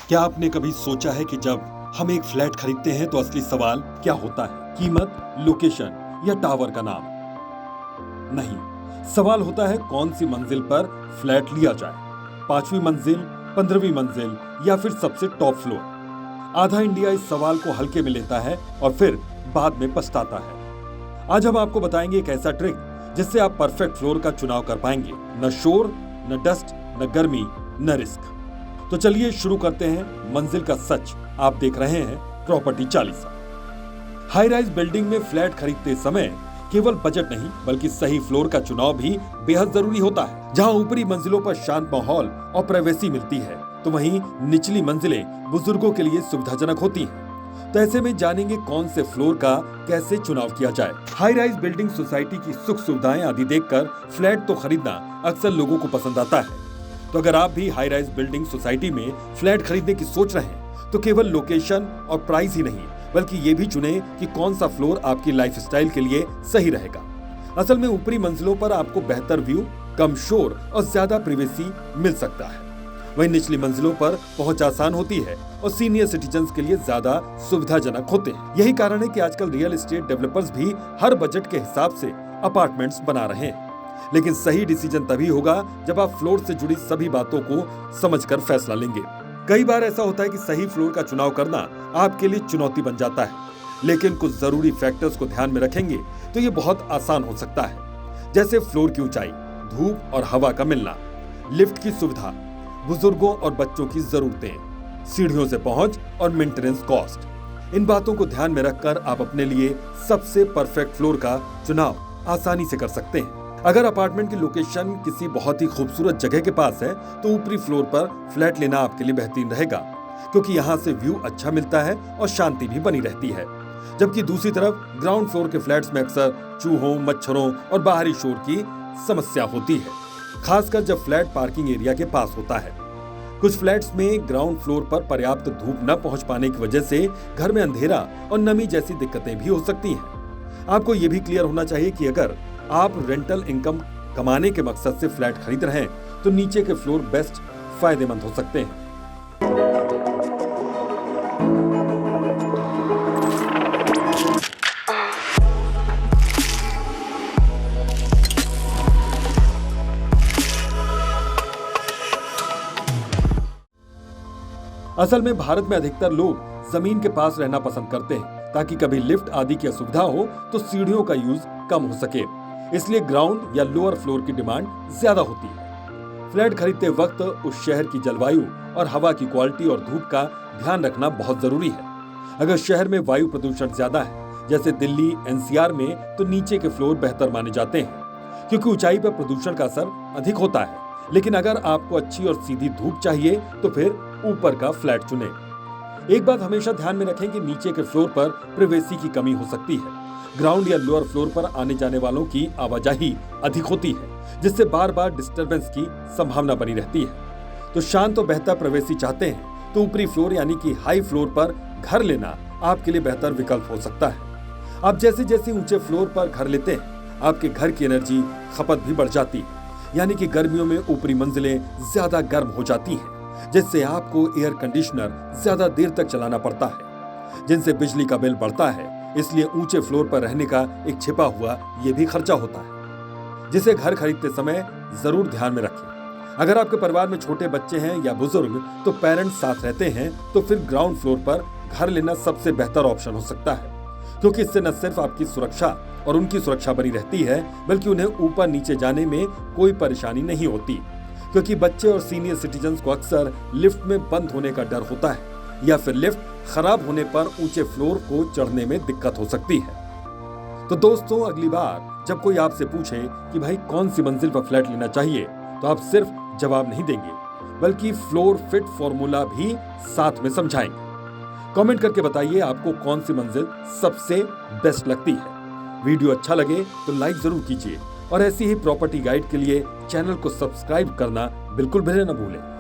क्या आपने कभी सोचा है कि जब हम एक फ्लैट खरीदते हैं तो असली सवाल क्या होता है? कीमत, लोकेशन या टावर का नाम? नहीं, सवाल होता है कौन सी मंजिल पर फ्लैट लिया जाए। 5वीं मंजिल, 15वीं मंजिल या फिर सबसे टॉप फ्लोर। आधा इंडिया इस सवाल को हल्के में लेता है और फिर बाद में पछताता है। आज हम आपको बताएंगे एक ऐसा ट्रिक जिससे आप परफेक्ट फ्लोर का चुनाव कर पाएंगे। न शोर, न डस्ट, न गर्मी, न रिस्क। तो चलिए शुरू करते हैं मंजिल का सच। आप देख रहे हैं property Chalisa. High rise building में फ्लैट खरीदते समय केवल बजट नहीं बल्कि सही फ्लोर का चुनाव भी बेहद जरूरी होता है। जहां ऊपरी मंजिलों पर शांत माहौल और प्राइवेसी मिलती है, तो वहीं निचली मंजिलें बुजुर्गों के लिए सुविधाजनक होती हैं। तो ऐसे में जानेंगे कौन से फ्लोर का कैसे चुनाव किया जाए। हाई राइज बिल्डिंग सोसाइटी की सुख सुविधाएं आदि देखकर फ्लैट तो खरीदना अक्सर लोगों को पसंद आता है। तो अगर आप भी हाई राइज बिल्डिंग सोसाइटी में फ्लैट खरीदने की सोच रहे हैं, तो केवल लोकेशन और प्राइस ही नहीं बल्कि ये भी चुने कि कौन सा फ्लोर आपकी लाइफस्टाइल के लिए सही रहेगा। असल में ऊपरी मंजिलों पर आपको बेहतर व्यू, कम शोर और ज्यादा प्राइवेसी मिल सकता है। वहीं निचली मंजिलों पर पहुंच आसान होती है और सीनियर सिटीजन्स के लिए ज्यादा सुविधाजनक होते हैं। यही कारण है कि आजकल रियल एस्टेट डेवलपर्स भी हर बजट के हिसाब से अपार्टमेंट्स बना रहे हैं। लेकिन सही डिसीजन तभी होगा जब आप फ्लोर से जुड़ी सभी बातों को समझकर फैसला लेंगे। कई बार ऐसा होता है कि सही फ्लोर का चुनाव करना आपके लिए चुनौती बन जाता है, लेकिन कुछ जरूरी फैक्टर्स को ध्यान में रखेंगे तो ये बहुत आसान हो सकता है। जैसे फ्लोर की ऊंचाई, धूप और हवा का मिलना, लिफ्ट की सुविधा, बुजुर्गों और बच्चों की जरूरतें, सीढ़ियों से पहुंच और मेंटेनेंस कॉस्ट। इन बातों को ध्यान में रखकर आप अपने लिए सबसे परफेक्ट फ्लोर का चुनाव आसानी से कर सकते हैं। अगर अपार्टमेंट की लोकेशन किसी बहुत ही खूबसूरत जगह के पास है, तो ऊपरी फ्लोर पर फ्लैट लेना आपके लिए बेहतरीन रहेगा, क्योंकि यहाँ से व्यू अच्छा मिलता है और शांति भी बनी रहती है। जबकि दूसरी तरफ ग्राउंड फ्लोर के फ्लैट्स में अक्सर चूहों, मच्छरों और बाहरी शोर की समस्या होती है, खासकर जब फ्लैट पार्किंग एरिया के पास होता है। कुछ फ्लैट्स में ग्राउंड फ्लोर पर पर्याप्त धूप न पहुंच पाने की वजह से घर में अंधेरा और नमी जैसी दिक्कतें भी हो सकती हैं। आपको ये भी क्लियर होना चाहिए कि अगर आप रेंटल इनकम कमाने के मकसद से फ्लैट खरीद रहे हैं, तो नीचे के फ्लोर बेस्ट फायदेमंद हो सकते हैं। असल में भारत में अधिकतर लोग जमीन के पास रहना पसंद करते हैं, ताकि कभी लिफ्ट आदि की असुविधा हो तो सीढ़ियों का यूज कम हो सके। इसलिए ग्राउंड या लोअर फ्लोर की डिमांड ज्यादा होती है। फ्लैट खरीदते वक्त उस शहर की जलवायु और हवा की क्वालिटी और धूप का ध्यान रखना बहुत जरूरी है। अगर शहर में वायु प्रदूषण ज्यादा है, जैसे दिल्ली, एनसीआर में, तो नीचे के फ्लोर बेहतर माने जाते हैं, क्योंकि ऊंचाई पर प्रदूषण का असर अधिक होता है। लेकिन अगर आपको अच्छी और सीधी धूप चाहिए, तो फिर ऊपर का फ्लैट चुने। एक बात हमेशा ध्यान में रखें कि नीचे के फ्लोर पर प्राइवेसी की कमी हो सकती है। ग्राउंड या लोअर फ्लोर पर आने जाने वालों की आवाजाही अधिक होती है, जिससे बार बार डिस्टरबेंस की संभावना बनी रहती है। तो शांत और बेहतर प्राइवेसी चाहते हैं, तो ऊपरी फ्लोर यानी कि हाई फ्लोर पर घर लेना आपके लिए बेहतर विकल्प हो सकता है। आप जैसे जैसे ऊंचे फ्लोर पर घर लेते हैं, आपके घर की एनर्जी खपत भी बढ़ जाती है, यानी कि गर्मियों में ऊपरी मंजिलें ज्यादा गर्म हो जाती हैं, जिससे आपको एयर कंडीशनर ज्यादा देर तक चलाना पड़ता है, जिनसे बिजली का बिल बढ़ता है। इसलिए ऊंचे फ्लोर पर रहने का एक छिपा हुआ ये भी खर्चा होता है, जिसे घर खरीदते समय जरूर ध्यान में रखें। अगर आपके परिवार में छोटे बच्चे हैं या बुजुर्ग, तो पेरेंट्स साथ रहते हैं, तो फिर ग्राउंड फ्लोर पर घर लेना सबसे बेहतर ऑप्शन हो सकता है, क्योंकि इससे न सिर्फ आपकी सुरक्षा और उनकी सुरक्षा बनी रहती है, बल्कि उन्हें ऊपर नीचे जाने में कोई परेशानी नहीं होती, क्योंकि बच्चे और सीनियर सिटीजन्स को अक्सर लिफ्ट में बंद होने का डर होता है, या फिर लिफ्ट खराब होने पर ऊंचे फ्लोर को चढ़ने में दिक्कत हो सकती है। तो दोस्तों, अगली बार जब कोई आपसे पूछे कि भाई कौन सी मंजिल पर फ्लैट लेना चाहिए, तो आप सिर्फ जवाब नहीं देंगे, बल्कि फ्लोर फिट फॉर्मूला भी साथ में समझाएंगे। कमेंट करके बताइए आपको कौन सी मंजिल सबसे बेस्ट लगती है। वीडियो अच्छा लगे तो लाइक जरूर कीजिए और ऐसी ही प्रॉपर्टी गाइड के लिए चैनल को सब्सक्राइब करना बिल्कुल भी न भूलें।